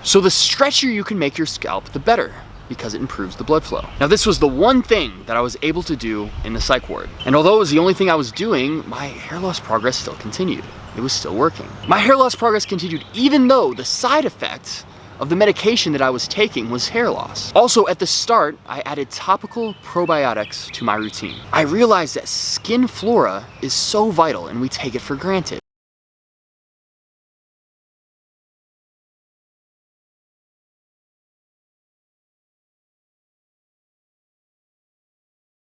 So the stretchier you can make your scalp, the better, because it improves the blood flow. Now this was the one thing that I was able to do in the psych ward. And although it was the only thing I was doing, my hair loss progress still continued. It was still working. My hair loss progress continued even though the side effect of the medication that I was taking was hair loss. Also, at the start, I added topical probiotics to my routine. I realized that skin flora is so vital and we take it for granted.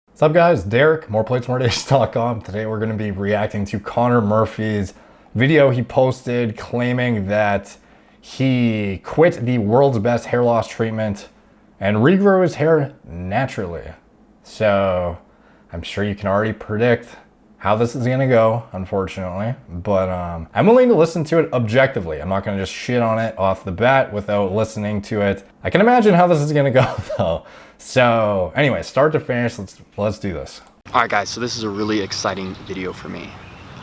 What's up guys, Derek, moreplatesmoredays.com. Today we're going to be reacting to Connor Murphy's video he posted claiming that he quit the world's best hair loss treatment and regrew his hair naturally. So I'm sure you can already predict how this is going to go, unfortunately, but I'm willing to listen to it objectively. I'm not going to just shit on it off the bat without listening to it. I can imagine how this is going to go though. So anyway, start to finish, let's do this. All right guys, so this is a really exciting video for me.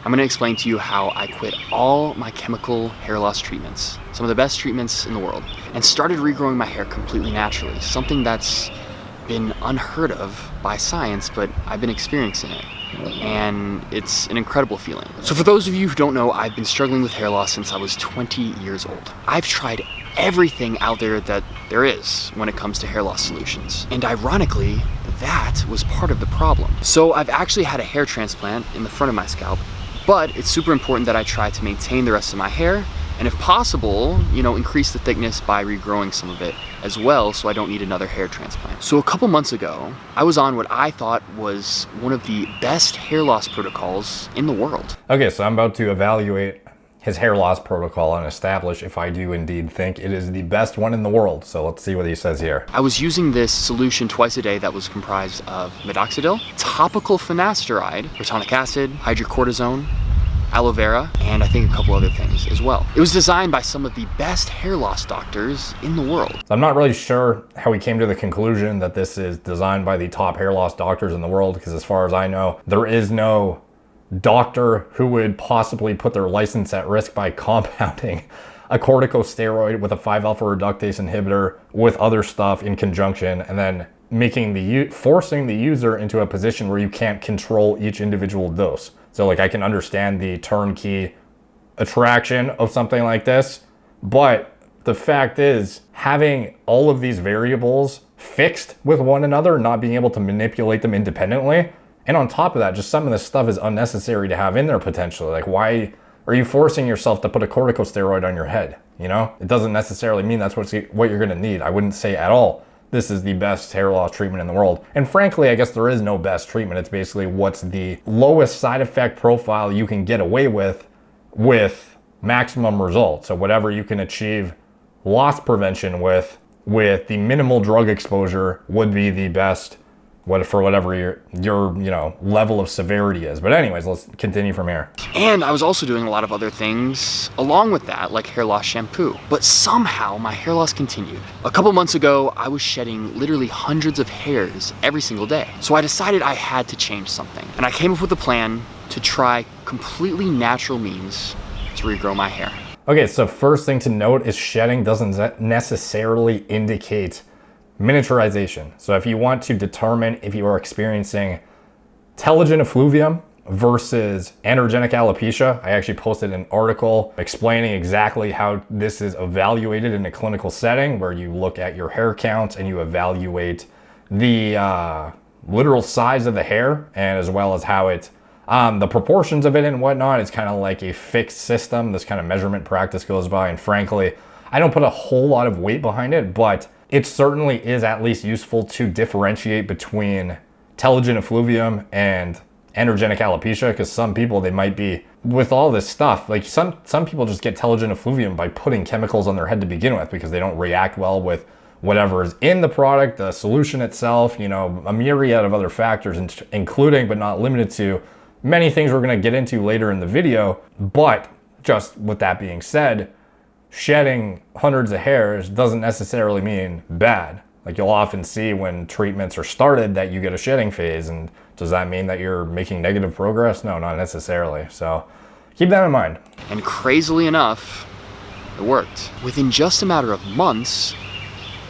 I'm gonna explain to you how I quit all my chemical hair loss treatments, some of the best treatments in the world, and started regrowing my hair completely naturally, something that's been unheard of by science, but I've been experiencing it. And it's an incredible feeling. So for those of you who don't know, I've been struggling with hair loss since I was 20 years old. I've tried everything out there that there is when it comes to hair loss solutions. And ironically, that was part of the problem. So I've actually had a hair transplant in the front of my scalp, but it's super important that I try to maintain the rest of my hair, and if possible, increase the thickness by regrowing some of it as well, so I don't need another hair transplant. So a couple months ago, I was on what I thought was one of the best hair loss protocols in the world. Okay, so I'm about to evaluate his hair loss protocol and establish if I do indeed think it is the best one in the world. So let's see what he says here. I was using this solution twice a day that was comprised of minoxidil, topical finasteride, retinic acid, hydrocortisone, aloe vera, and I think a couple other things as well. It was designed by some of the best hair loss doctors in the world. I'm not really sure how he came to the conclusion that this is designed by the top hair loss doctors in the world, because as far as I know, there is no doctor who would possibly put their license at risk by compounding a corticosteroid with a 5-alpha reductase inhibitor with other stuff in conjunction, and then forcing the user into a position where you can't control each individual dose. So like, I can understand the turnkey attraction of something like this, but the fact is, having all of these variables fixed with one another, not being able to manipulate them independently, and on top of that, just some of this stuff is unnecessary to have in there potentially. Like, why are you forcing yourself to put a corticosteroid on your head? It doesn't necessarily mean that's what you're gonna need. I wouldn't say at all this is the best hair loss treatment in the world. And frankly, I guess there is no best treatment. It's basically what's the lowest side effect profile you can get away with maximum results. So whatever you can achieve loss prevention with the minimal drug exposure would be the best for whatever your level of severity is. But anyways, let's continue from here. And I was also doing a lot of other things along with that, like hair loss shampoo. But somehow my hair loss continued. A couple months ago, I was shedding literally hundreds of hairs every single day. So I decided I had to change something. And I came up with a plan to try completely natural means to regrow my hair. Okay, so first thing to note is shedding doesn't necessarily indicate miniaturization. So if you want to determine if you are experiencing telogen effluvium versus androgenic alopecia, I actually posted an article explaining exactly how this is evaluated in a clinical setting, where you look at your hair count and you evaluate the literal size of the hair, and as well as how it the proportions of it and whatnot. It's kind of like a fixed system this kind of measurement practice goes by, and frankly, I don't put a whole lot of weight behind it, but it certainly is at least useful to differentiate between telogen effluvium and androgenic alopecia, because some people, they might be, with all this stuff, like some people just get telogen effluvium by putting chemicals on their head to begin with, because they don't react well with whatever is in the product, the solution itself, a myriad of other factors, including but not limited to many things we're going to get into later in the video. But just with that being said, shedding hundreds of hairs doesn't necessarily mean bad. Like, you'll often see when treatments are started that you get a shedding phase, and does that mean that you're making negative progress? No, not necessarily. So keep that in mind. And crazily enough, It worked. Within just a matter of months,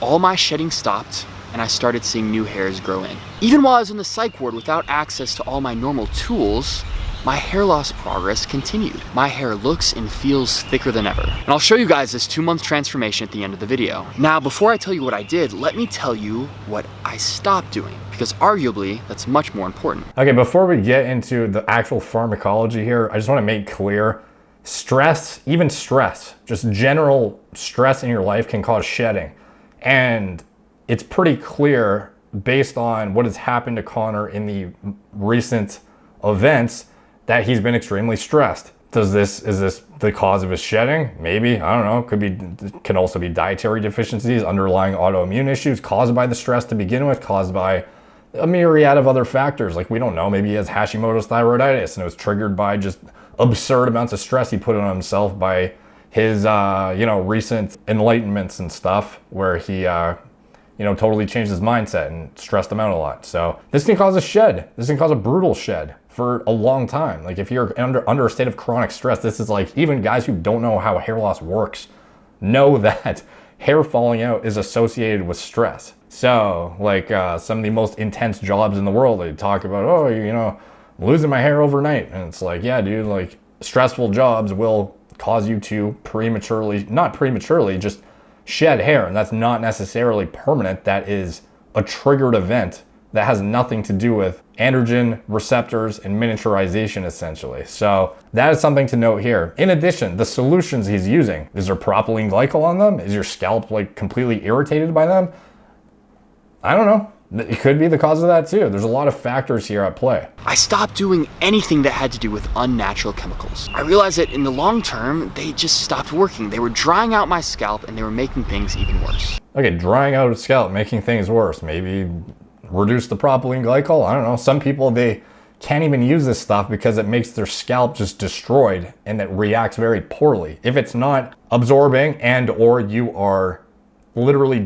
all my shedding stopped and I started seeing new hairs grow in. Even while I was in the psych ward without access to all my normal tools, my hair loss progress continued. My hair looks and feels thicker than ever. And I'll show you guys this 2-month transformation at the end of the video. Now, before I tell you what I did, let me tell you what I stopped doing, because arguably that's much more important. Okay, before we get into the actual pharmacology here, I just want to make clear, stress, even stress, just general stress in your life can cause shedding. And it's pretty clear based on what has happened to Connor in the recent events that he's been extremely stressed. Is this the cause of his shedding? Maybe, I don't know. Can also be dietary deficiencies, underlying autoimmune issues caused by the stress to begin with, caused by a myriad of other factors. Like, we don't know, maybe he has Hashimoto's thyroiditis and it was triggered by just absurd amounts of stress he put on himself by his, recent enlightenments and stuff where he, totally changed his mindset and stressed him out a lot. So this can cause a shed. This can cause a brutal shed for a long time. Like, if you're under a state of chronic stress, this is like, even guys who don't know how hair loss works know that hair falling out is associated with stress. So like some of the most intense jobs in the world, they talk about, losing my hair overnight. And it's like, yeah, dude, like, stressful jobs will cause you to not prematurely, just shed hair. And that's not necessarily permanent. That is a triggered event that has nothing to do with androgen receptors and miniaturization, essentially. So that is something to note here. In addition, the solutions he's using, is there propylene glycol on them? Is your scalp like completely irritated by them? I don't know. It could be the cause of that too. There's a lot of factors here at play. I stopped doing anything that had to do with unnatural chemicals. I realized that in the long term, they just stopped working. They were drying out my scalp and they were making things even worse. Okay, drying out a scalp, making things worse. Maybe reduce the propylene glycol. I don't know. Some people, they can't even use this stuff because it makes their scalp just destroyed and it reacts very poorly. If it's not absorbing and or you are literally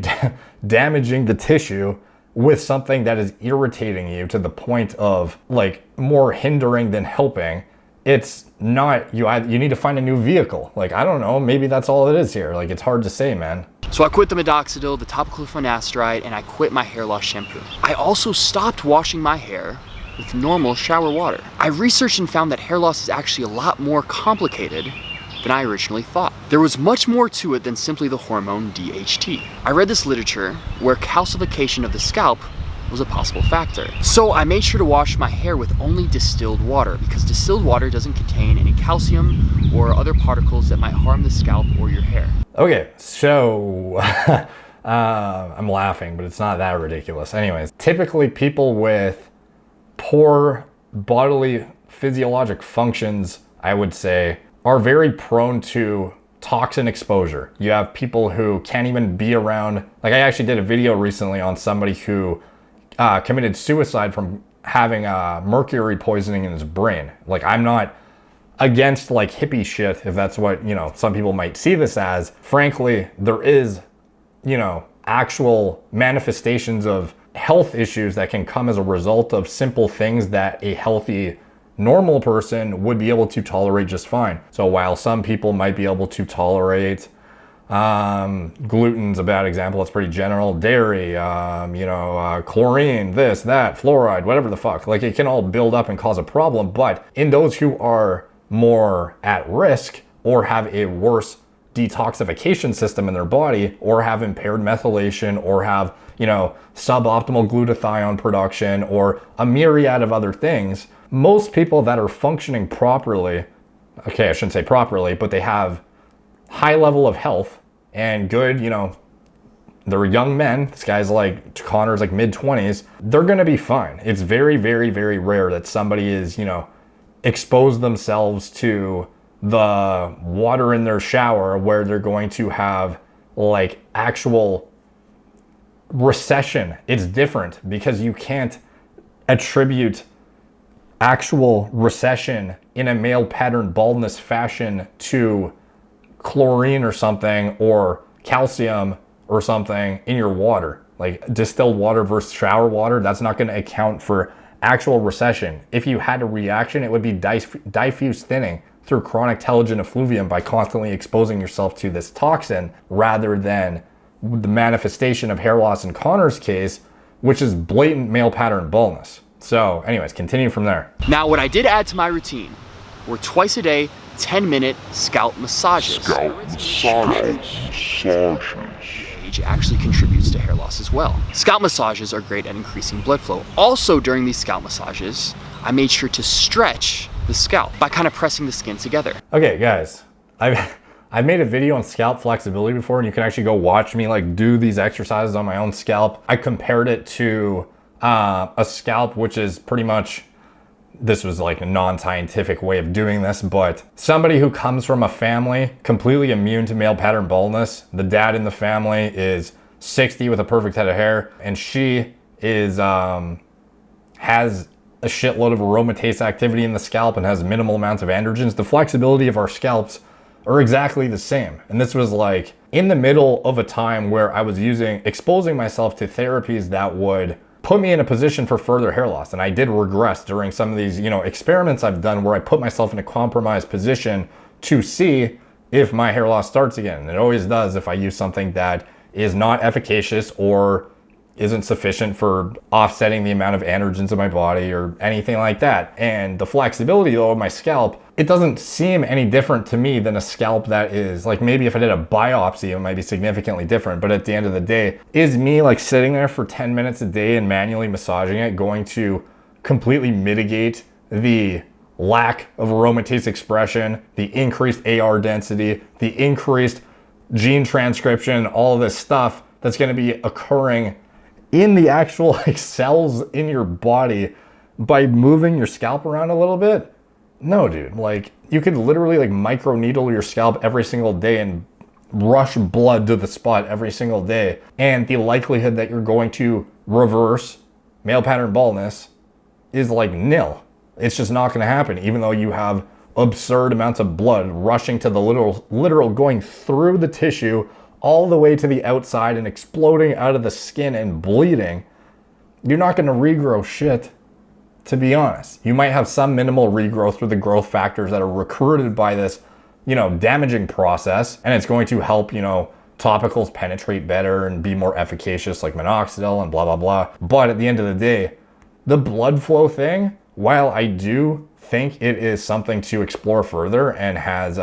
damaging the tissue with something that is irritating you to the point of like more hindering than helping, it's not, you need to find a new vehicle. Like, I don't know, maybe that's all it is here. Like, it's hard to say, man. So I quit the minoxidil, the topical finasteride, and I quit my hair loss shampoo. I also stopped washing my hair with normal shower water. I researched and found that hair loss is actually a lot more complicated than I originally thought. There was much more to it than simply the hormone DHT. I read this literature where calcification of the scalp was a possible factor. So I made sure to wash my hair with only distilled water, because distilled water doesn't contain any calcium or other particles that might harm the scalp or your hair. Okay, so I'm laughing, but it's not that ridiculous. Anyways, typically people with poor bodily physiologic functions, I would say, are very prone to toxin exposure. You have people who can't even be around, like I actually did a video recently on somebody who committed suicide from having mercury poisoning in his brain. Like, I'm not against like hippie shit, if that's what, some people might see this as. Frankly, there is, actual manifestations of health issues that can come as a result of simple things that a healthy normal person would be able to tolerate just fine. So while some people might be able to tolerate gluten's a bad example, it's pretty general, dairy, chlorine, this, that, fluoride, whatever the fuck, like, it can all build up and cause a problem. But in those who are more at risk or have a worse detoxification system in their body, or have impaired methylation, or have, suboptimal glutathione production, or a myriad of other things, most people that are functioning properly, okay, I shouldn't say properly, but they have high level of health and good, they're young men. This guy's like, Connor's like mid-20s. They're going to be fine. It's very, very, very rare that somebody is, expose themselves to the water in their shower where they're going to have like actual recession. It's different because you can't attribute actual recession in a male pattern baldness fashion to chlorine or something, or calcium or something in your water. Like, distilled water versus shower water, that's not going to account for actual recession. If you had a reaction, it would be diffuse thinning. through chronic telogen effluvium by constantly exposing yourself to this toxin, rather than the manifestation of hair loss in Connor's case, which is blatant male pattern baldness. So anyways, continue from there. Now, what I did add to my routine were twice a day, 10-minute scalp massages. Age actually contributes to hair loss as well. Scalp massages are great at increasing blood flow. Also, during these scalp massages, I made sure to stretch the scalp by kind of pressing the skin together. Okay, guys, I've made a video on scalp flexibility before, and you can actually go watch me like do these exercises on my own scalp. I compared it to a scalp, which is pretty much, this was like a non-scientific way of doing this, but somebody who comes from a family completely immune to male pattern baldness. The dad in the family is 60 with a perfect head of hair, and she is has a shitload of aromatase activity in the scalp and has minimal amounts of androgens. The flexibility of our scalps are exactly the same. And this was like in the middle of a time where I was exposing myself to therapies that would put me in a position for further hair loss. And I did regress during some of these, experiments I've done where I put myself in a compromised position to see if my hair loss starts again. And it always does if I use something that is not efficacious or isn't sufficient for offsetting the amount of androgens in my body or anything like that. And the flexibility though of my scalp, it doesn't seem any different to me than a scalp that is like, maybe if I did a biopsy, it might be significantly different. But at the end of the day, is me like sitting there for 10 minutes a day and manually massaging it going to completely mitigate the lack of aromatase expression, the increased AR density, the increased gene transcription, all of this stuff that's going to be occurring in the actual like cells in your body by moving your scalp around a little bit? No, dude. Like, you could literally like micro needle your scalp every single day and rush blood to the spot every single day, and the likelihood that you're going to reverse male pattern baldness is like nil. It's just not going to happen, even though you have absurd amounts of blood rushing to the literal going through the tissue all the way to the outside and exploding out of the skin and bleeding. You're not going to regrow shit, to be honest. You might have some minimal regrowth through the growth factors that are recruited by this, damaging process, and it's going to help, topicals penetrate better and be more efficacious, like minoxidil and blah, blah, blah. But at the end of the day, the blood flow thing, while I do think it is something to explore further and has,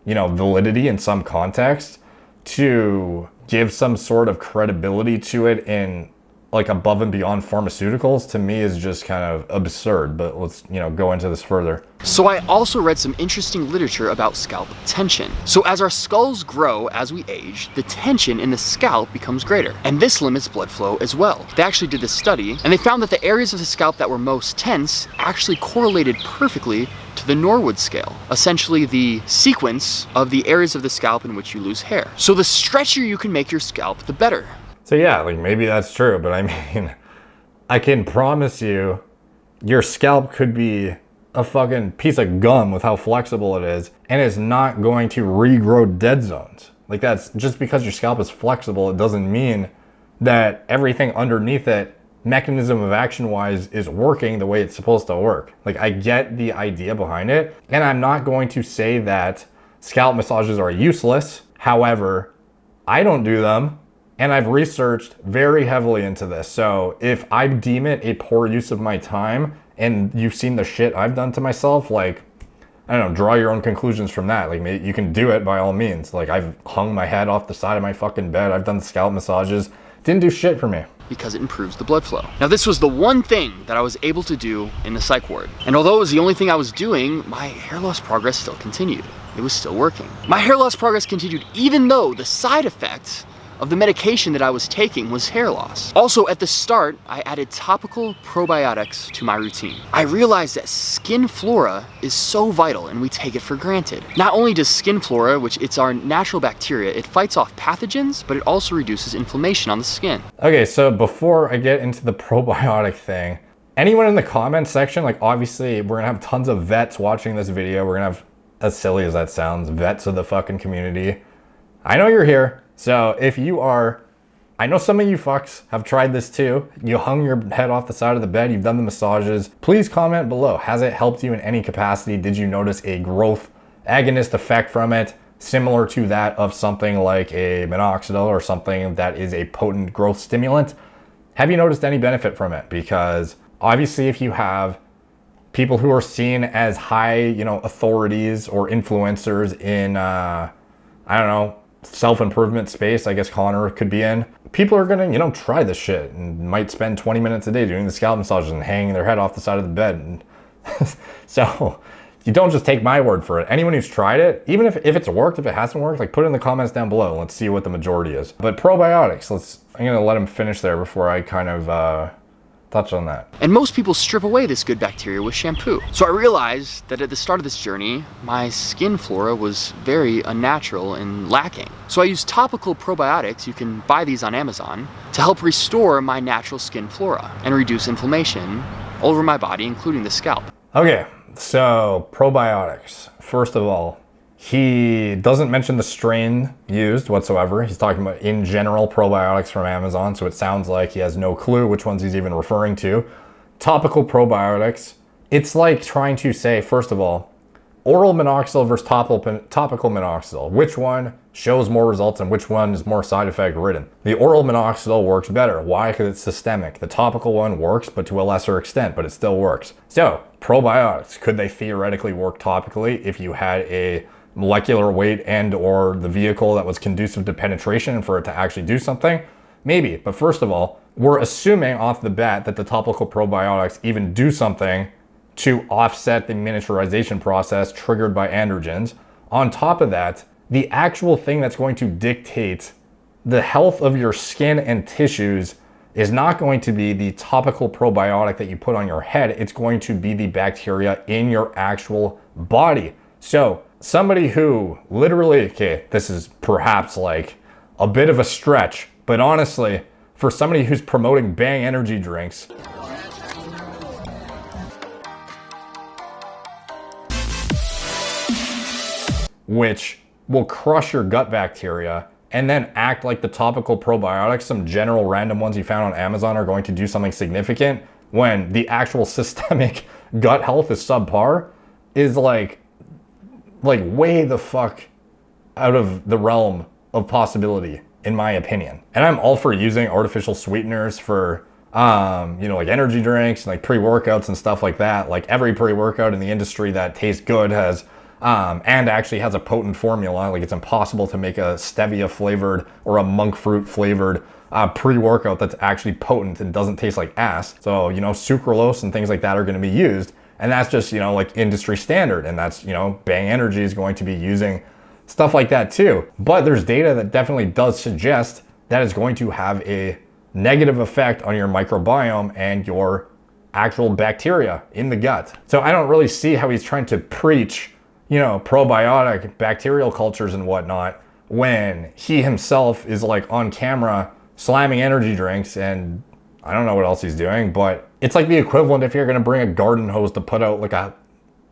validity in some context, to give some sort of credibility to it in like above and beyond pharmaceuticals, to me is just kind of absurd. But let's go into this further. So I also read some interesting literature about scalp tension. So as our skulls grow as we age, the tension in the scalp becomes greater, and this limits blood flow as well. They actually did this study, and they found that the areas of the scalp that were most tense actually correlated perfectly to the Norwood scale, essentially the sequence of the areas of the scalp in which you lose hair. So the stretchier you can make your scalp, the better. So yeah, like maybe that's true, but I mean, I can promise you, your scalp could be a fucking piece of gum with how flexible it is, and it's not going to regrow dead zones. Like, that's just because your scalp is flexible, it doesn't mean that everything underneath it, mechanism of action wise, is working the way it's supposed to work. Like, I get the idea behind it, and I'm not going to say that scalp massages are useless. However, I don't do them, and I've researched very heavily into this. So if I deem it a poor use of my time, and you've seen the shit I've done to myself, like, I don't know, draw your own conclusions from that. Like, you can do it by all means. Like, I've hung my head off the side of my fucking bed. I've done scalp massages. Didn't do shit for me. Because it improves the blood flow. Now, this was the one thing that I was able to do in the psych ward. And although it was the only thing I was doing, my hair loss progress still continued. It was still working. My hair loss progress continued even though the side effect of the medication that I was taking was hair loss. Also, at the start, I added topical probiotics to my routine. I realized that skin flora is so vital and we take it for granted. Not only does skin flora, which it's our natural bacteria, it fights off pathogens, but it also reduces inflammation on the skin. Okay, so before I get into the probiotic thing, anyone in the comments section, like, obviously we're gonna have tons of vets watching this video. We're gonna have, as silly as that sounds, vets of the fucking community. I know you're here. So if you are I know some of you fucks have tried this too. You hung your head off the side of the bed, you've done the massages. Please comment below. Has it helped you in any capacity? Did you notice a growth agonist effect from it, similar to that of something like a minoxidil or something that is a potent growth stimulant? Have you noticed any benefit from it? Because obviously if you have people who are seen as high, authorities or influencers in, I don't know, self-improvement space, I guess Connor could be in, people are gonna, try this shit and might spend 20 minutes a day doing the scalp massages and hanging their head off the side of the bed. And so you don't just take my word for it. Anyone who's tried it, even if it's worked, if it hasn't worked, like put it in the comments down below. Let's see what the majority is. But probiotics, I'm gonna let him finish there before I kind of touch on that. And most people strip away this good bacteria with shampoo. So I realized that at the start of this journey, my skin flora was very unnatural and lacking. So I used topical probiotics, you can buy these on Amazon, to help restore my natural skin flora and reduce inflammation all over my body, including the scalp. Okay, so probiotics. First of all, he doesn't mention the strain used whatsoever. He's talking about in general probiotics from Amazon, so it sounds like he has no clue which ones he's even referring to. Topical probiotics. It's like trying to say, first of all, oral minoxidil versus topical minoxidil. Which one shows more results and which one is more side effect ridden? The oral minoxidil works better. Why? Because it's systemic. The topical one works, but to a lesser extent, but it still works. So probiotics, could they theoretically work topically if you had a molecular weight and or the vehicle that was conducive to penetration and for it to actually do something? Maybe. But first of all, we're assuming off the bat that the topical probiotics even do something to offset the miniaturization process triggered by androgens. On top of that, the actual thing that's going to dictate the health of your skin and tissues is not going to be the topical probiotic that you put on your head. It's going to be the bacteria in your actual body. So somebody who literally, okay, this is perhaps like a bit of a stretch, but honestly, for somebody who's promoting Bang energy drinks, which will crush your gut bacteria and then act like the topical probiotics, some general random ones you found on Amazon, are going to do something significant when the actual systemic gut health is subpar, is like way the fuck out of the realm of possibility, in my opinion. And I'm all for using artificial sweeteners for, like energy drinks, like pre-workouts and stuff like that. Like every pre-workout in the industry that tastes good has, and actually has a potent formula. Like it's impossible to make a stevia flavored or a monk fruit flavored pre-workout that's actually potent and doesn't taste like ass. So, sucralose and things like that are going to be used. And that's just, like industry standard. And that's, Bang Energy is going to be using stuff like that too. But there's data that definitely does suggest that it's going to have a negative effect on your microbiome and your actual bacteria in the gut. So I don't really see how he's trying to preach, probiotic bacterial cultures and whatnot when he himself is like on camera slamming energy drinks, and I don't know what else he's doing, but it's like the equivalent if you're gonna bring a garden hose to put out like a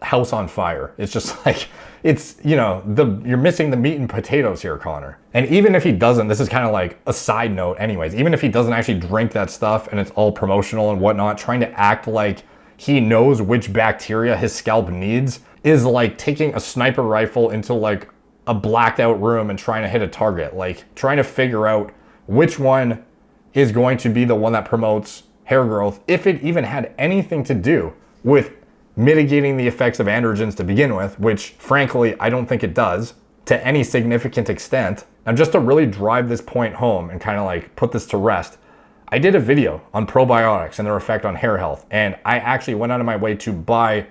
house on fire. It's just like, it's, you're missing the meat and potatoes here, Connor. And even if he doesn't, this is kind of like a side note anyways, even if he doesn't actually drink that stuff and it's all promotional and whatnot, trying to act like he knows which bacteria his scalp needs is like taking a sniper rifle into like a blacked out room and trying to hit a target, like trying to figure out which one is going to be the one that promotes hair growth, if it even had anything to do with mitigating the effects of androgens to begin with, which frankly, I don't think it does to any significant extent. Now, just to really drive this point home and kind of like put this to rest, I did a video on probiotics and their effect on hair health. And I actually went out of my way to buy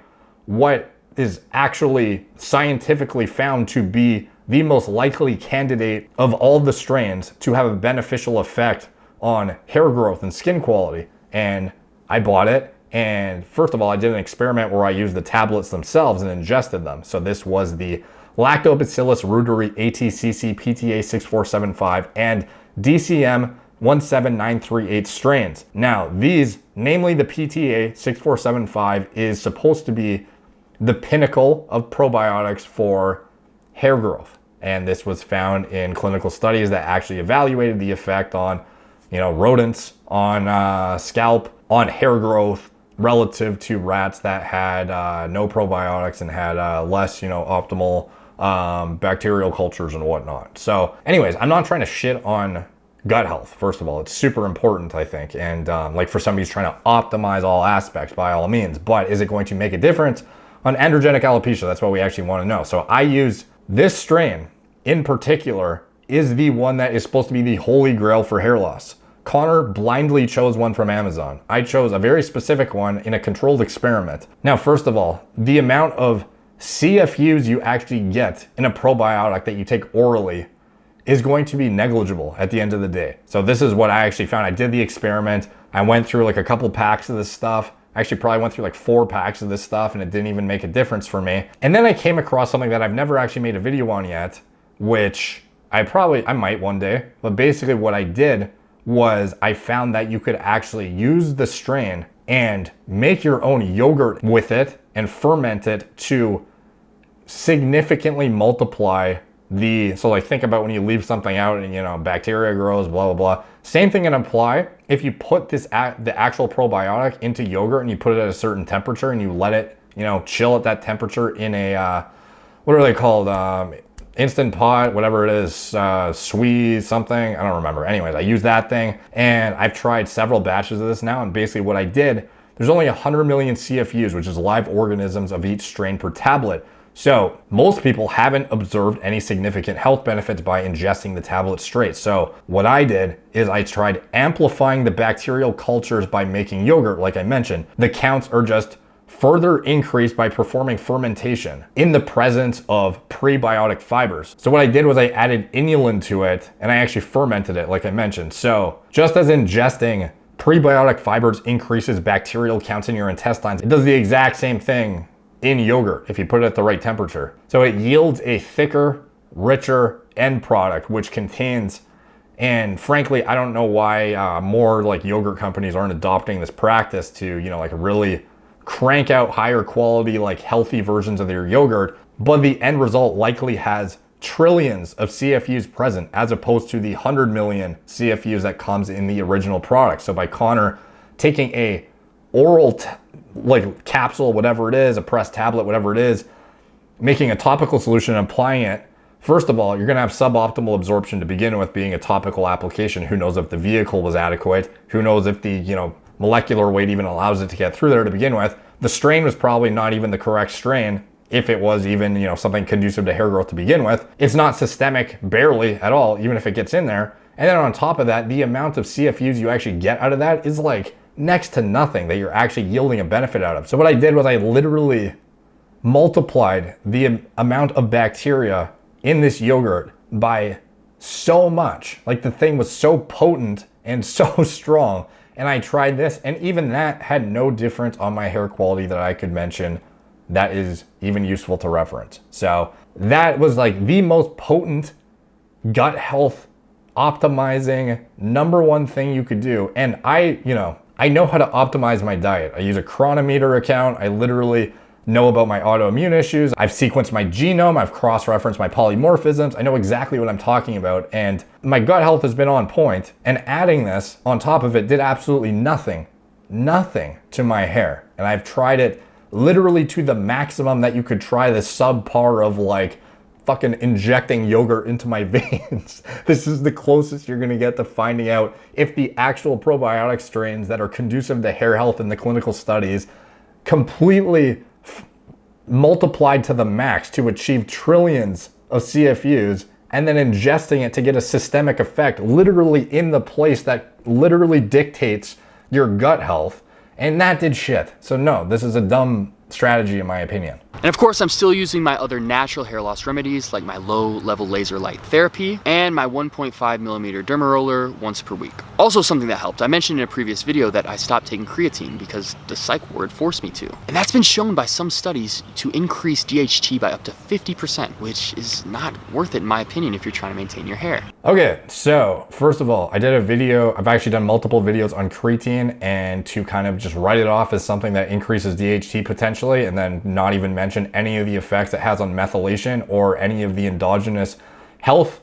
what is actually scientifically found to be the most likely candidate of all the strains to have a beneficial effect on hair growth and skin quality. And I bought it. And first of all, I did an experiment where I used the tablets themselves and ingested them. So this was the Lactobacillus reuteri ATCC PTA 6475 and DCM 17938 strains. Now these, namely the PTA 6475, is supposed to be the pinnacle of probiotics for hair growth. And this was found in clinical studies that actually evaluated the effect on rodents, on scalp, on hair growth, relative to rats that had no probiotics and had less, optimal bacterial cultures and whatnot. So anyways, I'm not trying to shit on gut health. First of all, it's super important, I think. And like for somebody who's trying to optimize all aspects, by all means, but is it going to make a difference on androgenic alopecia? That's what we actually want to know. So I use this strain in particular is the one that is supposed to be the holy grail for hair loss. Connor blindly chose one from Amazon. I chose a very specific one in a controlled experiment. Now, first of all, the amount of CFUs you actually get in a probiotic that you take orally is going to be negligible at the end of the day. So this is what I actually found. I did the experiment. I went through like a couple packs of this stuff. I actually probably went through like 4 packs of this stuff and it didn't even make a difference for me. And then I came across something that I've never actually made a video on yet, which I might one day. But basically what I did was I found that you could actually use the strain and make your own yogurt with it and ferment it to significantly multiply so like think about when you leave something out and bacteria grows, blah, blah, blah. Same thing can apply if you put the actual probiotic into yogurt and you put it at a certain temperature and you let it, chill at that temperature in a, what are they called? Instant Pot, whatever it is, sweet something, I don't remember. Anyways, I use that thing and I've tried several batches of this now, and basically what I did, there's only 100 million CFUs, which is live organisms of each strain per tablet. So most people haven't observed any significant health benefits by ingesting the tablet straight. So what I did is I tried amplifying the bacterial cultures by making yogurt, like I mentioned. The counts are just further increased by performing fermentation in the presence of prebiotic fibers. So what I did was I added inulin to it and I actually fermented it, like I mentioned. So just as ingesting prebiotic fibers increases bacterial counts in your intestines, it does the exact same thing in yogurt if you put it at the right temperature. So it yields a thicker, richer end product, which contains, and frankly, I don't know why more like yogurt companies aren't adopting this practice to, like really crank out higher quality, like healthy versions of their yogurt, but the end result likely has trillions of CFUs present as opposed to the 100 million CFUs that comes in the original product. So by Connor taking a oral like capsule, whatever it is, a pressed tablet, whatever it is, making a topical solution and applying it, first of all, you're gonna have suboptimal absorption to begin with, being a topical application. Who knows if the vehicle was adequate? Who knows if the, molecular weight even allows it to get through there to begin with? The strain was probably not even the correct strain, if it was even, something conducive to hair growth to begin with. It's not systemic, barely at all, even if it gets in there. And then on top of that, the amount of CFUs you actually get out of that is like next to nothing that you're actually yielding a benefit out of. So what I did was I literally multiplied the amount of bacteria in this yogurt by so much. Like the thing was so potent and so strong. And I tried this, and even that had no difference on my hair quality that I could mention that is even useful to reference. So that was like the most potent gut health optimizing #1 thing you could do. And I know how to optimize my diet. I use a chronometer account. I literally know about my autoimmune issues. I've sequenced my genome. I've cross-referenced my polymorphisms. I know exactly what I'm talking about. And my gut health has been on point. And adding this on top of it did absolutely nothing to my hair. And I've tried it literally to the maximum that you could try the subpar of like fucking injecting yogurt into my veins. This is the closest you're gonna get to finding out if the actual probiotic strains that are conducive to hair health in the clinical studies completely multiplied to the max to achieve trillions of CFUs, and then ingesting it to get a systemic effect literally in the place that literally dictates your gut health. And that did shit. So no, this is a dumb strategy in my opinion. And of course, I'm still using my other natural hair loss remedies like my low-level laser light therapy and my 1.5mm derma roller once per week. Also something that helped, I mentioned in a previous video that I stopped taking creatine because the psych ward forced me to. And that's been shown by some studies to increase DHT by up to 50%, which is not worth it in my opinion if you're trying to maintain your hair. Okay, so first of all, I did a video, I've actually done multiple videos on creatine, and to kind of just write it off as something that increases DHT potentially and then not even mention any of the effects it has on methylation or any of the endogenous health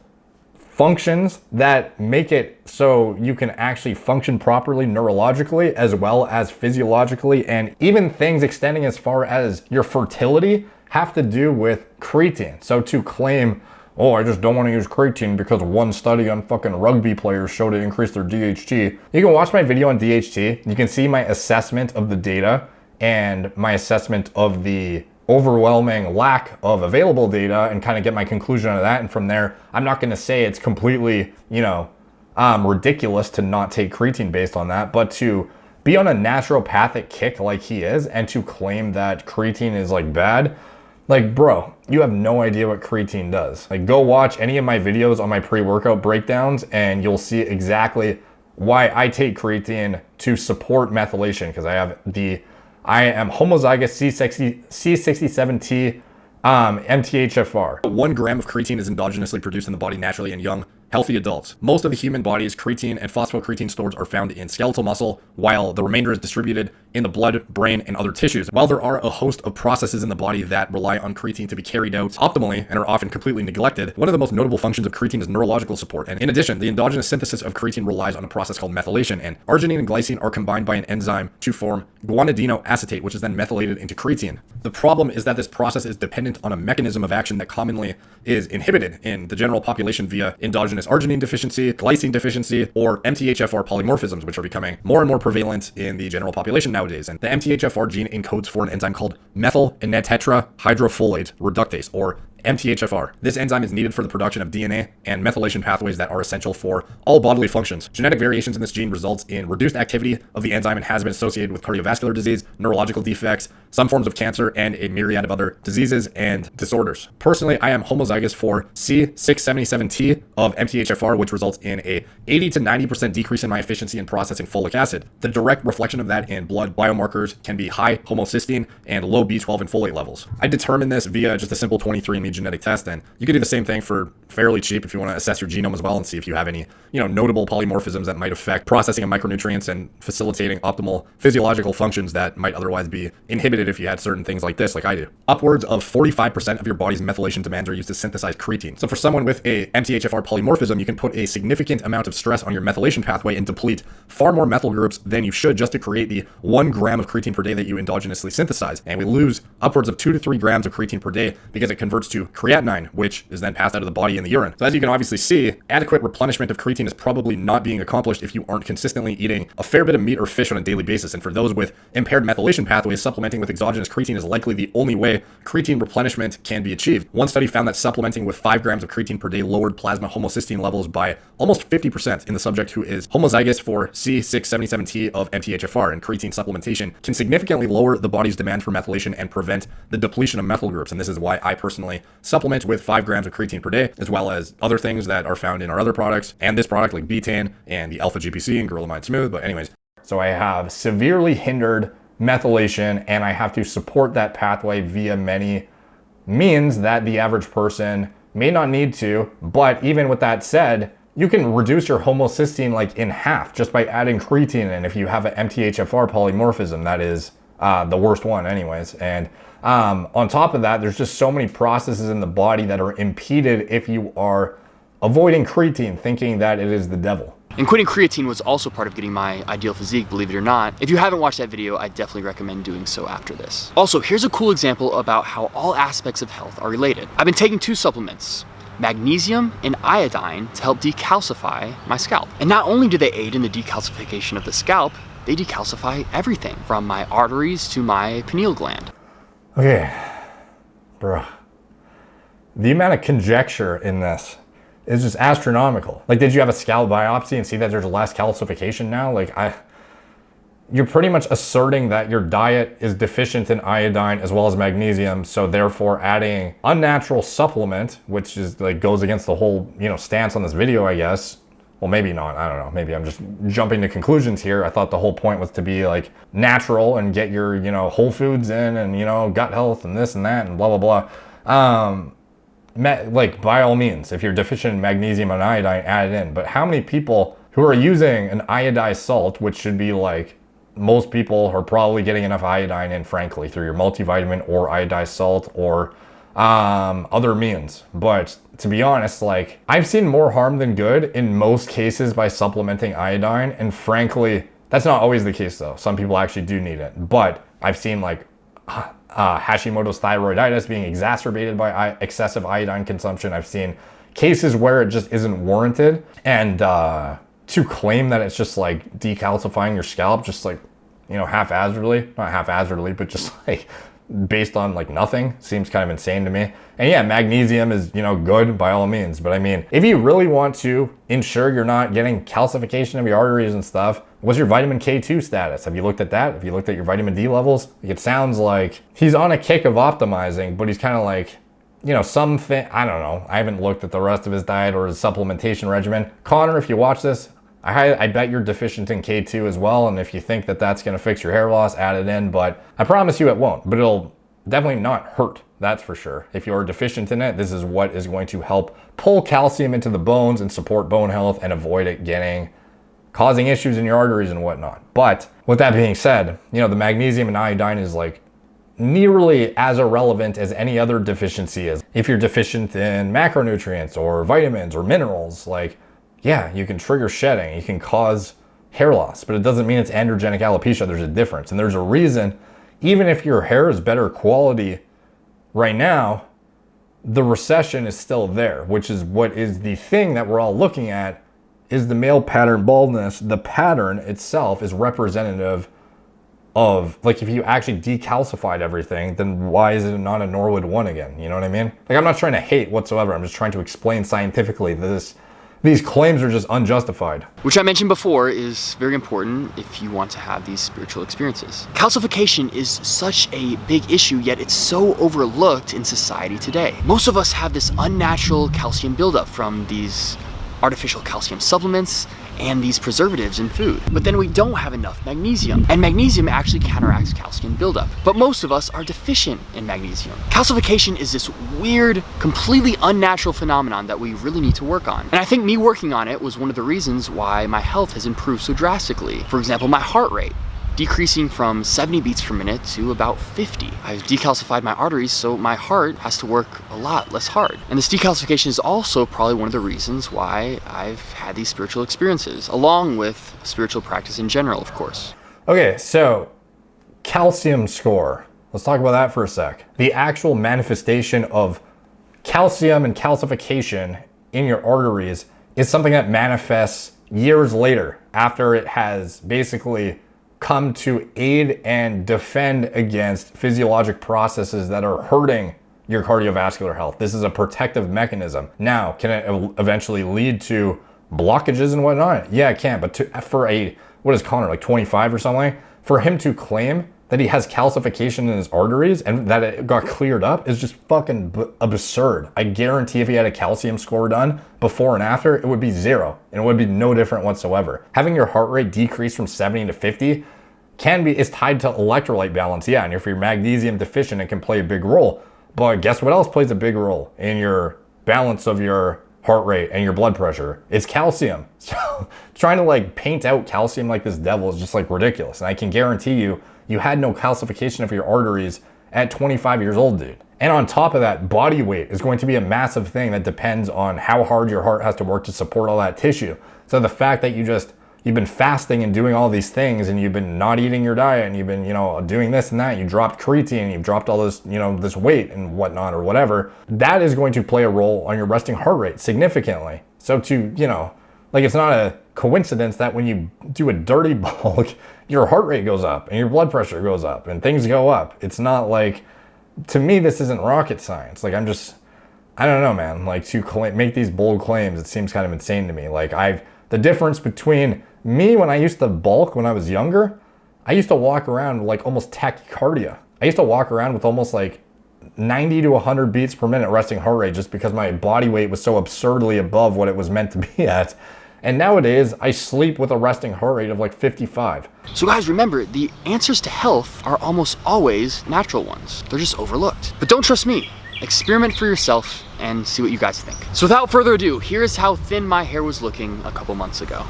functions that make it so you can actually function properly neurologically as well as physiologically, and even things extending as far as your fertility have to do with creatine. So to claim, oh, I just don't want to use creatine because one study on fucking rugby players showed it increased their DHT. You can watch my video on DHT. You can see my assessment of the data and my assessment of the overwhelming lack of available data and kind of get my conclusion out of that. And from there, I'm not going to say it's completely, ridiculous to not take creatine based on that, but to be on a naturopathic kick like he is and to claim that creatine is like bad, like, bro, you have no idea what creatine does. Like, go watch any of my videos on my pre-workout breakdowns and you'll see exactly why I take creatine to support methylation, because I am homozygous C67T MTHFR. 1 gram of creatine is endogenously produced in the body naturally in young, healthy adults. Most of the human body's creatine and phosphocreatine stores are found in skeletal muscle, while the remainder is distributed in the blood, brain, and other tissues. While there are a host of processes in the body that rely on creatine to be carried out optimally and are often completely neglected, one of the most notable functions of creatine is neurological support. And in addition, the endogenous synthesis of creatine relies on a process called methylation, and arginine and glycine are combined by an enzyme to form guanidino acetate, which is then methylated into creatine. The problem is that this process is dependent on a mechanism of action that commonly is inhibited in the general population via endogenous arginine deficiency, glycine deficiency, or MTHFR polymorphisms, which are becoming more and more prevalent in the general population nowadays. And the MTHFR gene encodes for an enzyme called methyl and tetrahydrofolate reductase, or MTHFR. This enzyme is needed for the production of DNA and methylation pathways that are essential for all bodily functions. Genetic variations in this gene results in reduced activity of the enzyme and has been associated with cardiovascular disease, neurological defects, some forms of cancer, and a myriad of other diseases and disorders. Personally, I am homozygous for C677T of MTHFR, which results in a 80 to 90% decrease in my efficiency in processing folic acid. The direct reflection of that in blood biomarkers can be high homocysteine and low B12 and folate levels. I determined this via just a simple 23andMe genetic test, and you can do the same thing for fairly cheap if you want to assess your genome as well and see if you have any, notable polymorphisms that might affect processing of micronutrients and facilitating optimal physiological functions that might otherwise be inhibited if you had certain things like this, like I do. Upwards of 45% of your body's methylation demands are used to synthesize creatine. So for someone with a MTHFR polymorphism, you can put a significant amount of stress on your methylation pathway and deplete far more methyl groups than you should just to create the 1 gram of creatine per day that you endogenously synthesize. And we lose upwards of 2 to 3 grams of creatine per day because it converts to creatinine, which is then passed out of the body in the urine. So as you can obviously see, adequate replenishment of creatine is probably not being accomplished if you aren't consistently eating a fair bit of meat or fish on a daily basis. And for those with impaired methylation pathways, supplementing with exogenous creatine is likely the only way creatine replenishment can be achieved. One study found that supplementing with 5 grams of creatine per day lowered plasma homocysteine levels by almost 50% in the subject who is homozygous for C677T of MTHFR, and creatine supplementation can significantly lower the body's demand for methylation and prevent the depletion of methyl groups. And this is why I personally supplement with 5 grams of creatine per day, as well as other things that are found in our other products and this product like betaine and the alpha GPC and Gorilla Mind Smooth. But anyways, so I have severely hindered methylation and I have to support that pathway via many means that the average person may not need to. But even with that said, you can reduce your homocysteine like in half just by adding creatine in if you have an MTHFR polymorphism. That is the worst one anyways. And on top of that, there's just so many processes in the body that are impeded if you are avoiding creatine, thinking that it is the devil. And quitting creatine was also part of getting my ideal physique, believe it or not. If you haven't watched that video, I definitely recommend doing so after this. Also, here's a cool example about how all aspects of health are related. I've been taking 2 supplements, magnesium and iodine, to help decalcify my scalp. And not only do they aid in the decalcification of the scalp, they decalcify everything from my arteries to my pineal gland. Okay, bro. The amount of conjecture in this is just astronomical. Like, did you have a scalp biopsy and see that there's less calcification now? You're pretty much asserting that your diet is deficient in iodine as well as magnesium, so therefore adding unnatural supplement, which is like goes against the whole, stance on this video, I guess. Well, maybe not, I don't know. Maybe I'm just jumping to conclusions here. I thought the whole point was to be like natural and get your, whole foods in and, gut health and this and that and blah, blah, blah. Like, by all means, if you're deficient in magnesium and iodine, add it in. But how many people who are using an iodized salt, which should be like, most people are probably getting enough iodine in, frankly, through your multivitamin or iodized salt or other means. But to be honest, like, I've seen more harm than good in most cases by supplementing iodine. And frankly, that's not always the case though. Some people actually do need it. But I've seen like Hashimoto's thyroiditis being exacerbated by excessive iodine consumption. I've seen cases where it just isn't warranted. And to claim that it's just like decalcifying your scalp, just like, you know, haphazardly, not haphazardly, but just like based on like nothing, seems kind of insane to me. And yeah, magnesium is, you know, good by all means. But I mean, if you really want to ensure you're not getting calcification of your arteries and stuff, what's your vitamin K2 status? Have you looked at that? Have you looked at your vitamin D levels? It sounds like he's on a kick of optimizing, but he's kind of like, you know, something, I don't know. I haven't looked at the rest of his diet or his supplementation regimen. Connor, if you watch this, I bet you're deficient in K2 as well. And if you think that that's going to fix your hair loss, add it in. But I promise you it won't. But it'll definitely not hurt. That's for sure. If you're deficient in it, this is what is going to help pull calcium into the bones and support bone health and avoid it causing issues in your arteries and whatnot. But with that being said, you know, the magnesium and iodine is like nearly as irrelevant as any other deficiency is. If you're deficient in macronutrients or vitamins or minerals, like, yeah, you can trigger shedding, you can cause hair loss, but it doesn't mean it's androgenic alopecia. There's a difference. And there's a reason, even if your hair is better quality right now, the recession is still there, which is what is the thing that we're all looking at, is the male pattern baldness. The pattern itself is representative of, like, if you actually decalcified everything, then why is it not a Norwood 1 again? You know what I mean? Like, I'm not trying to hate whatsoever. I'm just trying to explain scientifically that these claims are just unjustified. Which I mentioned before is very important if you want to have these spiritual experiences. Calcification is such a big issue, yet it's so overlooked in society today. Most of us have this unnatural calcium buildup from these artificial calcium supplements and these preservatives in food. But then we don't have enough magnesium, and magnesium actually counteracts calcium buildup. But most of us are deficient in magnesium. Calcification is this weird, completely unnatural phenomenon that we really need to work on. And I think me working on it was one of the reasons why my health has improved so drastically. For example, my heart rate, decreasing from 70 beats per minute to about 50. I've decalcified my arteries, so my heart has to work a lot less hard. And this decalcification is also probably one of the reasons why I've had these spiritual experiences, along with spiritual practice in general, of course. Okay, so calcium score. Let's talk about that for a sec. The actual manifestation of calcium and calcification in your arteries is something that manifests years later, after it has basically come to aid and defend against physiologic processes that are hurting your cardiovascular health. This is a protective mechanism. Now, can it eventually lead to blockages and whatnot? Yeah, it can. But for what is Connor, like 25 or something? For him to claim that he has calcification in his arteries and that it got cleared up is just fucking absurd. I guarantee if he had a calcium score done before and after, it would be 0 and it would be no different whatsoever. Having your heart rate decrease from 70 to 50 is tied to electrolyte balance. Yeah, and if you're magnesium deficient, it can play a big role. But guess what else plays a big role in your balance of your heart rate and your blood pressure? It's calcium. So trying to like paint out calcium like this devil is just like ridiculous. And I can guarantee you had no calcification of your arteries at 25 years old, dude. And on top of that, body weight is going to be a massive thing that depends on how hard your heart has to work to support all that tissue. So the fact that you've been fasting and doing all these things and you've been not eating your diet and you've been, doing this and that, you dropped creatine, you've dropped all this, this weight and whatnot or whatever, that is going to play a role on your resting heart rate significantly. So it's not a coincidence that when you do a dirty bulk, your heart rate goes up and your blood pressure goes up and things go up. It's not like, to me, this isn't rocket science. Like, I don't know, man. Like, to make these bold claims, it seems kind of insane to me. Like, the difference between me when I used to bulk when I was younger, I used to walk around like almost tachycardia. I used to walk around with almost like 90 to 100 beats per minute resting heart rate just because my body weight was so absurdly above what it was meant to be at. And nowadays, I sleep with a resting heart rate of like 55. So guys, remember, the answers to health are almost always natural ones. They're just overlooked. But don't trust me. Experiment for yourself and see what you guys think. So without further ado, here's how thin my hair was looking a couple months ago.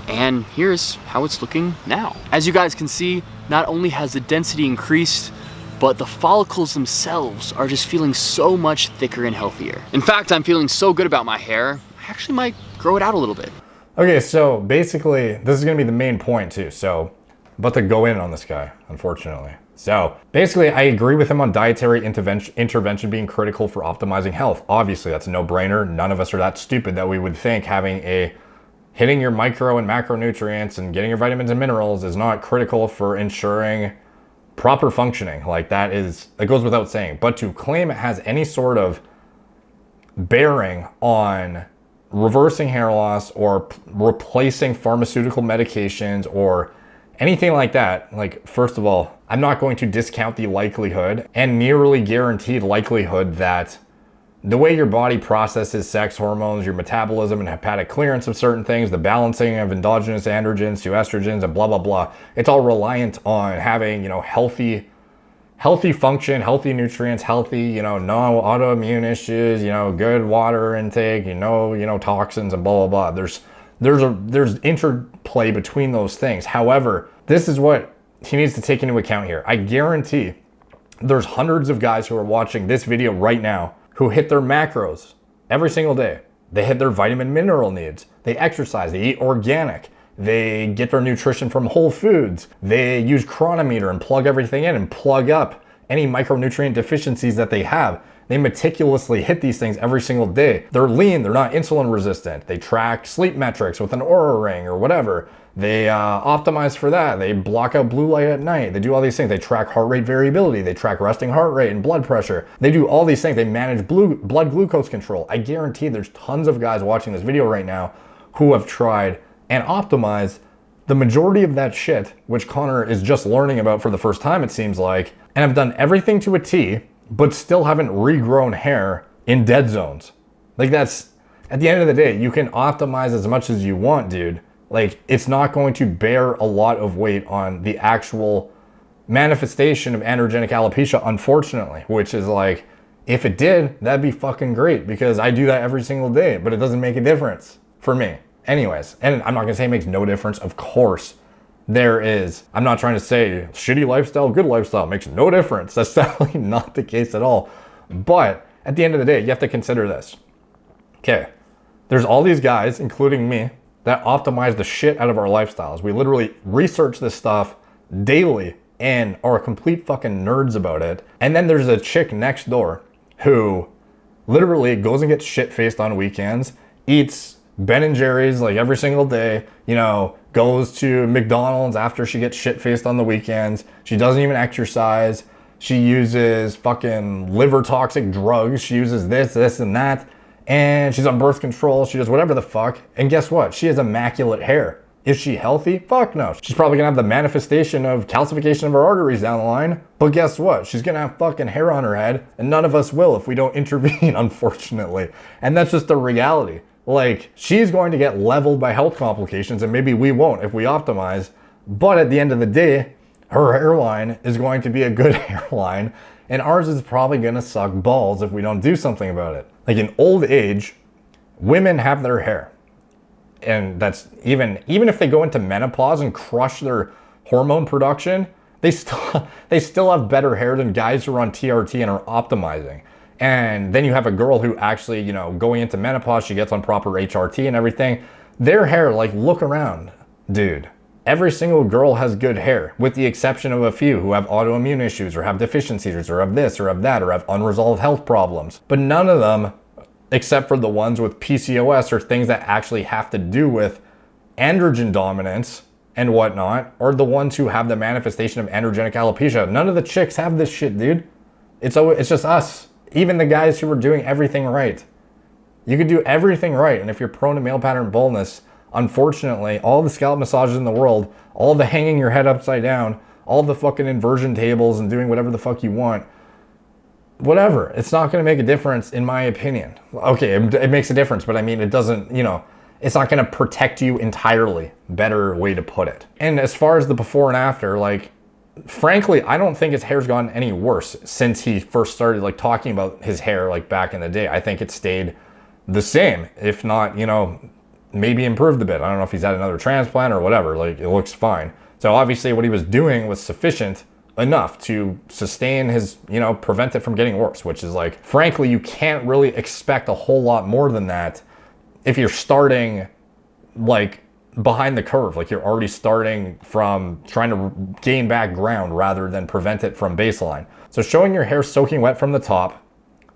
And here's how it's looking now. As you guys can see, not only has the density increased, but the follicles themselves are just feeling so much thicker and healthier. In fact, I'm feeling so good about my hair, I actually might grow it out a little bit. Okay, so basically, this is gonna be the main point too. So, but to go in on this guy, unfortunately. So basically, I agree with him on dietary intervention being critical for optimizing health. Obviously, that's a no-brainer. None of us are that stupid that we would think hitting your micro and macronutrients and getting your vitamins and minerals is not critical for ensuring proper functioning. Like it goes without saying. But to claim it has any sort of bearing on reversing hair loss or replacing pharmaceutical medications or anything like that, like, first of all, I'm not going to discount the likelihood and nearly guaranteed likelihood that the way your body processes sex hormones, your metabolism and hepatic clearance of certain things, the balancing of endogenous androgens to estrogens and blah, blah, blah, it's all reliant on having, healthy function, healthy nutrients, healthy, no autoimmune issues, good water intake, toxins and blah, blah, blah. There's interplay between those things. However, this is what he needs to take into account here. I guarantee there's hundreds of guys who are watching this video right now who hit their macros every single day. They hit their vitamin mineral needs. They exercise, they eat organic. They get their nutrition from whole foods. They use Chronometer and plug everything in and plug up any micronutrient deficiencies that they have. They meticulously hit these things every single day. They're lean, they're not insulin resistant. They track sleep metrics with an Oura ring or whatever. They optimize for that. They block out blue light at night. They do all these things. They track heart rate variability. They track resting heart rate and blood pressure. They do all these things. They manage blood glucose control. I guarantee there's tons of guys watching this video right now who have tried and optimized the majority of that shit, which Connor is just learning about for the first time, it seems like, and have done everything to a T, but still haven't regrown hair in dead zones. Like, that's, at the end of the day, you can optimize as much as you want, dude. Like, it's not going to bear a lot of weight on the actual manifestation of androgenic alopecia, unfortunately, which is like, if it did, that'd be fucking great, because I do that every single day, but it doesn't make a difference for me. Anyways, and I'm not gonna say it makes no difference. Of course, there is. I'm not trying to say shitty lifestyle, good lifestyle makes no difference. That's definitely not the case at all. But at the end of the day, you have to consider this. Okay, there's all these guys, including me, that optimize the shit out of our lifestyles. We literally research this stuff daily and are complete fucking nerds about it. And then there's a chick next door who literally goes and gets shit-faced on weekends, eats Ben & Jerry's like every single day, goes to McDonald's after she gets shit-faced on the weekends. She doesn't even exercise. She uses fucking liver toxic drugs. She uses this, and that. And she's on birth control. She does whatever the fuck. And guess what? She has immaculate hair. Is she healthy? Fuck no. She's probably gonna have the manifestation of calcification of her arteries down the line. But guess what? She's gonna have fucking hair on her head, and none of us will if we don't intervene, unfortunately. And that's just the reality. Like, she's going to get leveled by health complications, and maybe we won't if we optimize. But at the end of the day, her hairline is going to be a good hairline, and ours is probably gonna suck balls if we don't do something about it. Like, in old age, women have their hair. And that's even if they go into menopause and crush their hormone production, they still have better hair than guys who are on TRT and are optimizing. And then you have a girl who actually, going into menopause, she gets on proper HRT and everything. Their hair, like, look around, dude. Every single girl has good hair, with the exception of a few who have autoimmune issues or have deficiencies or have this or have that or have unresolved health problems. But none of them, except for the ones with PCOS or things that actually have to do with androgen dominance and whatnot, are the ones who have the manifestation of androgenic alopecia. None of the chicks have this shit, dude. It's just us. Even the guys who are doing everything right. You could do everything right, and if you're prone to male pattern baldness, unfortunately, all the scalp massages in the world, all the hanging your head upside down, all the fucking inversion tables and doing whatever the fuck you want, whatever, it's not going to make a difference, in my opinion. Okay, it makes a difference, but I mean, it doesn't, it's not going to protect you entirely. Better way to put it. And as far as the before and after, like, frankly, I don't think his hair's gotten any worse since he first started, like, talking about his hair, like, back in the day. I think it stayed the same, if not, maybe improved a bit. I don't know if he's had another transplant or whatever. Like, it looks fine. So obviously what he was doing was sufficient enough to sustain his, prevent it from getting worse, which is like, frankly, you can't really expect a whole lot more than that if you're starting like behind the curve, like you're already starting from trying to gain back ground rather than prevent it from baseline. So showing your hair soaking wet from the top,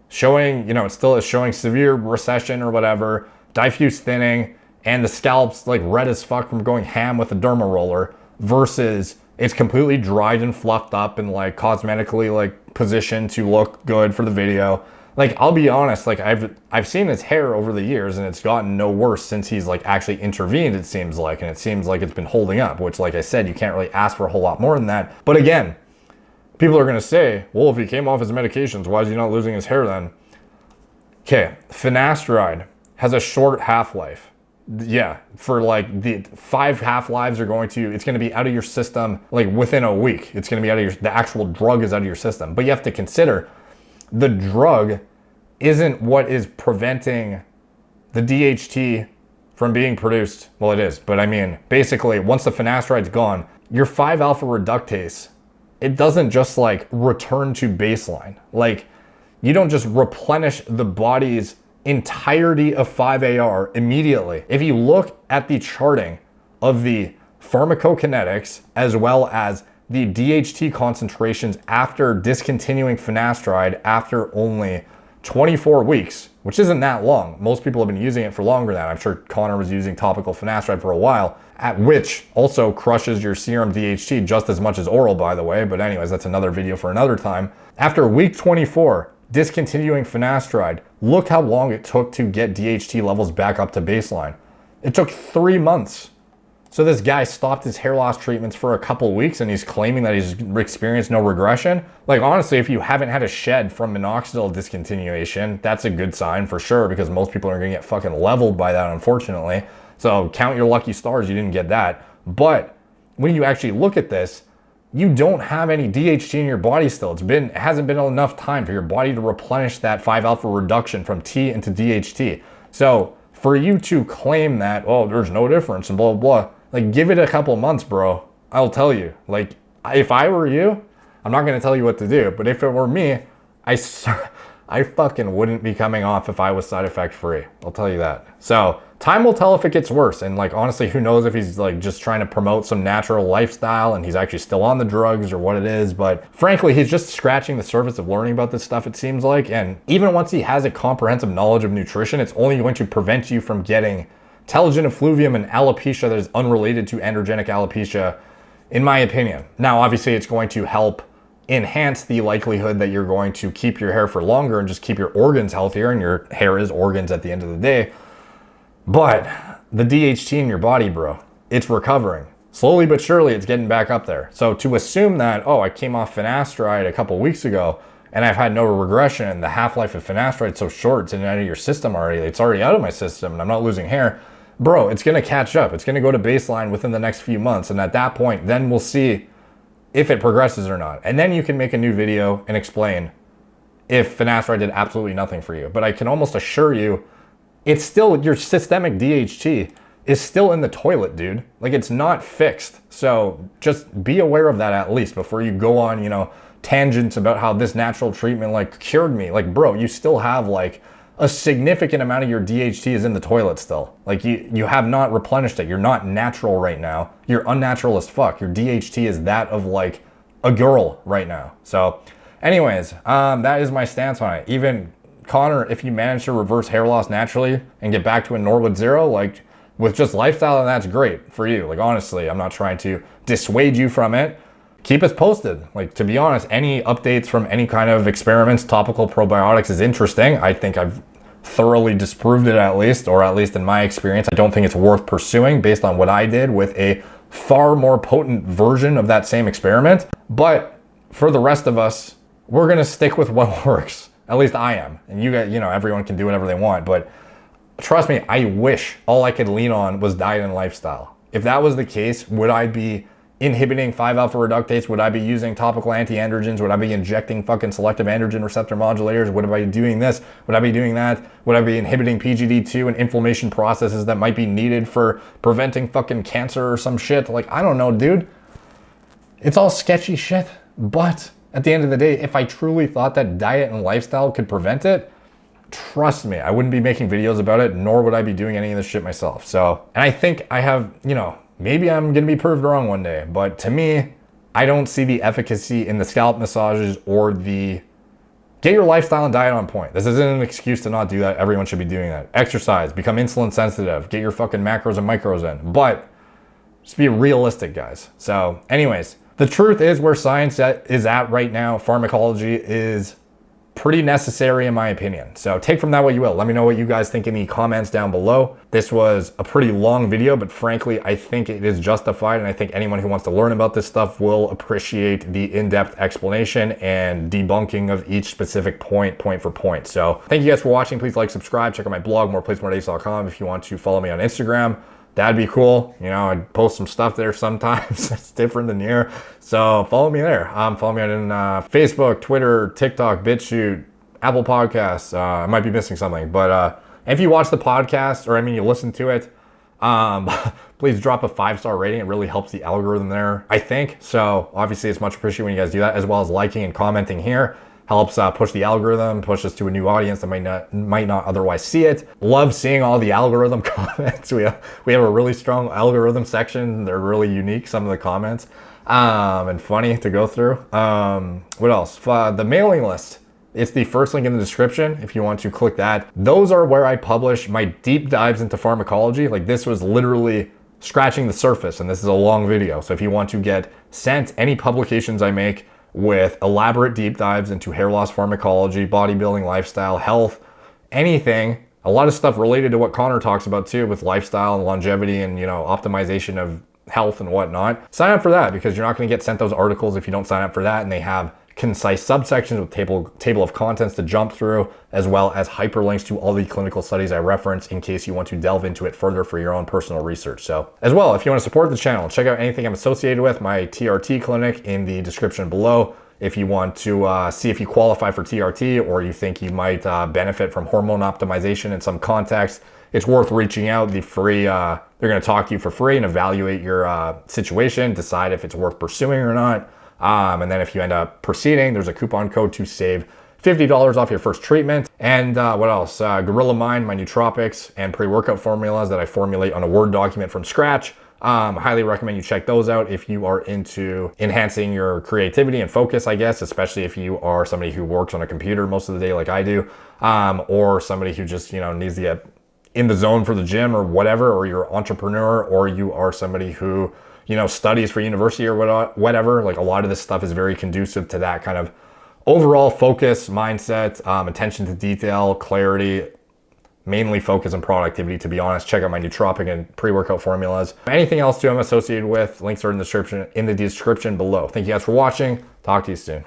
showing, it still is showing severe recession or whatever, diffuse thinning, and the scalp's like red as fuck from going ham with a derma roller, versus it's completely dried and fluffed up and like cosmetically like positioned to look good for the video. Like, I'll be honest, like I've seen his hair over the years and it's gotten no worse since he's like actually intervened, it seems like, and it seems like it's been holding up, which, like I said, you can't really ask for a whole lot more than that. But again, people are gonna say, well, if he came off his medications, why is he not losing his hair then? Okay, finasteride has a short half-life. Yeah, for like the 5 half-lives it's gonna be out of your system like within a week. It's gonna be out of the actual drug is out of your system. But you have to consider, the drug isn't what is preventing the DHT from being produced. Well, it is, but I mean, basically, once the finasteride's gone, your 5-alpha reductase, it doesn't just like return to baseline. Like, you don't just replenish the body's entirety of 5-AR immediately. If you look at the charting of the pharmacokinetics as well as the DHT concentrations after discontinuing finasteride after only 24 weeks, which isn't that long. Most people have been using it for longer than that. I'm sure Connor was using topical finasteride for a while, at which also crushes your serum DHT just as much as oral, by the way. But anyways, that's another video for another time. After week 24, discontinuing finasteride, look how long it took to get DHT levels back up to baseline. It took 3 months. So this guy stopped his hair loss treatments for a couple weeks and he's claiming that he's experienced no regression. Like, honestly, if you haven't had a shed from minoxidil discontinuation, that's a good sign for sure, because most people are gonna get fucking leveled by that, unfortunately. So count your lucky stars you didn't get that. But when you actually look at this, you don't have any DHT in your body still. It hasn't been enough time for your body to replenish that 5-alpha reduction from T into DHT. So for you to claim that, oh, there's no difference and blah, blah, blah, like, give it a couple months, bro. I'll tell you. Like, if I were you, I'm not gonna tell you what to do, but if it were me, I fucking wouldn't be coming off if I was side effect free. I'll tell you that. So time will tell if it gets worse. And like, honestly, who knows if he's like just trying to promote some natural lifestyle and he's actually still on the drugs or what it is. But frankly, he's just scratching the surface of learning about this stuff, it seems like. And even once he has a comprehensive knowledge of nutrition, it's only going to prevent you from getting telogen effluvium and alopecia that is unrelated to androgenic alopecia, in my opinion. Now, obviously, it's going to help enhance the likelihood that you're going to keep your hair for longer and just keep your organs healthier, and your hair is organs at the end of the day. But the DHT in your body, bro, it's recovering. Slowly but surely, it's getting back up there. So to assume that, oh, I came off finasteride a couple weeks ago and I've had no regression, and the half-life of finasteride is so short, it's out of your system already, it's already out of my system and I'm not losing hair, bro, it's gonna catch up. It's gonna go to baseline within the next few months. And at that point, then we'll see if it progresses or not. And then you can make a new video and explain if finasteride did absolutely nothing for you. But I can almost assure you, it's still, your systemic DHT is still in the toilet, dude. Like, it's not fixed. So just be aware of that at least before you go on, tangents about how this natural treatment like cured me. Like, bro, you still have like a significant amount of your DHT is in the toilet still. Like, you have not replenished it. You're not natural right now. You're unnatural as fuck. Your DHT is that of like a girl right now. So anyways, that is my stance on it. Even Connor, if you manage to reverse hair loss naturally and get back to a Norwood zero, like with just lifestyle, and that's great for you. Like, honestly, I'm not trying to dissuade you from it. Keep us posted. Like, to be honest, any updates from any kind of experiments, topical probiotics is interesting. I think I've thoroughly disproved it, at least, or at least in my experience. I don't think it's worth pursuing based on what I did with a far more potent version of that same experiment. But for the rest of us, we're going to stick with what works. At least I am. And you guys, everyone can do whatever they want. But trust me, I wish all I could lean on was diet and lifestyle. If that was the case, would I be inhibiting 5-alpha reductase? Would I be using topical anti-androgens? Would I be injecting fucking selective androgen receptor modulators? Would I be doing this? Would I be doing that? Would I be inhibiting PGD2 and inflammation processes that might be needed for preventing fucking cancer or some shit? Like, I don't know, dude. It's all sketchy shit. But at the end of the day, if I truly thought that diet and lifestyle could prevent it, trust me, I wouldn't be making videos about it, nor would I be doing any of this shit myself. So, and I think I have, maybe I'm gonna be proved wrong one day, but to me, I don't see the efficacy in the scalp massages or the get your lifestyle and diet on point. This isn't an excuse to not do that. Everyone should be doing that. Exercise, become insulin sensitive, get your fucking macros and micros in. But just be realistic, guys. So anyways, the truth is where science is at right now, pharmacology is pretty necessary in my opinion. So take from that what you will. Let me know what you guys think in the comments down below. This was a pretty long video, but frankly, I think it is justified. And I think anyone who wants to learn about this stuff will appreciate the in-depth explanation and debunking of each specific point for point. So thank you guys for watching. Please like, subscribe, check out my blog, moreplacemordays.com. If you want to follow me on Instagram, that'd be cool. I post some stuff there sometimes. It's different than here. So follow me there. Follow me on Facebook, Twitter, TikTok, BitChute, Apple Podcasts. I might be missing something. But if you watch the podcast, or you listen to it, please drop a 5-star rating. It really helps the algorithm there, I think. So obviously it's much appreciated when you guys do that, as well as liking and commenting here. Helps push the algorithm, push us to a new audience that might not otherwise see it. Love seeing all the algorithm comments. We have a really strong algorithm section. They're really unique, some of the comments, and funny to go through. What else? The mailing list. It's the first link in the description if you want to click that. Those are where I publish my deep dives into pharmacology. Like this was literally scratching the surface, and this is a long video. So if you want to get sent any publications I make with elaborate deep dives into hair loss pharmacology, bodybuilding, lifestyle, health, anything, a lot of stuff related to what Connor talks about too with lifestyle and longevity and, optimization of health and whatnot. Sign up for that because you're not going to get sent those articles if you don't sign up for that. And they have concise subsections with table of contents to jump through, as well as hyperlinks to all the clinical studies I reference in case you want to delve into it further for your own personal research. So as well, if you want to support the channel, check out anything I'm associated with, my TRT clinic in the description below. If you want to see if you qualify for TRT or you think you might benefit from hormone optimization in some context, it's worth reaching out. The free, they're going to talk to you for free and evaluate your situation, decide if it's worth pursuing or not. And then if you end up proceeding, there's a coupon code to save $50 off your first treatment. And what else? Gorilla Mind, my nootropics and pre-workout formulas that I formulate on a Word document from scratch. I highly recommend you check those out if you are into enhancing your creativity and focus, I guess, especially if you are somebody who works on a computer most of the day like I do, or somebody who just, needs to get in the zone for the gym or whatever, or you're an entrepreneur, or you are somebody who studies for university or whatever. Like a lot of this stuff is very conducive to that kind of overall focus, mindset, attention to detail, clarity, mainly focus on productivity, to be honest. Check out my nootropic and pre-workout formulas. Anything else too I'm associated with, links are in the description below. Thank you guys for watching. Talk to you soon.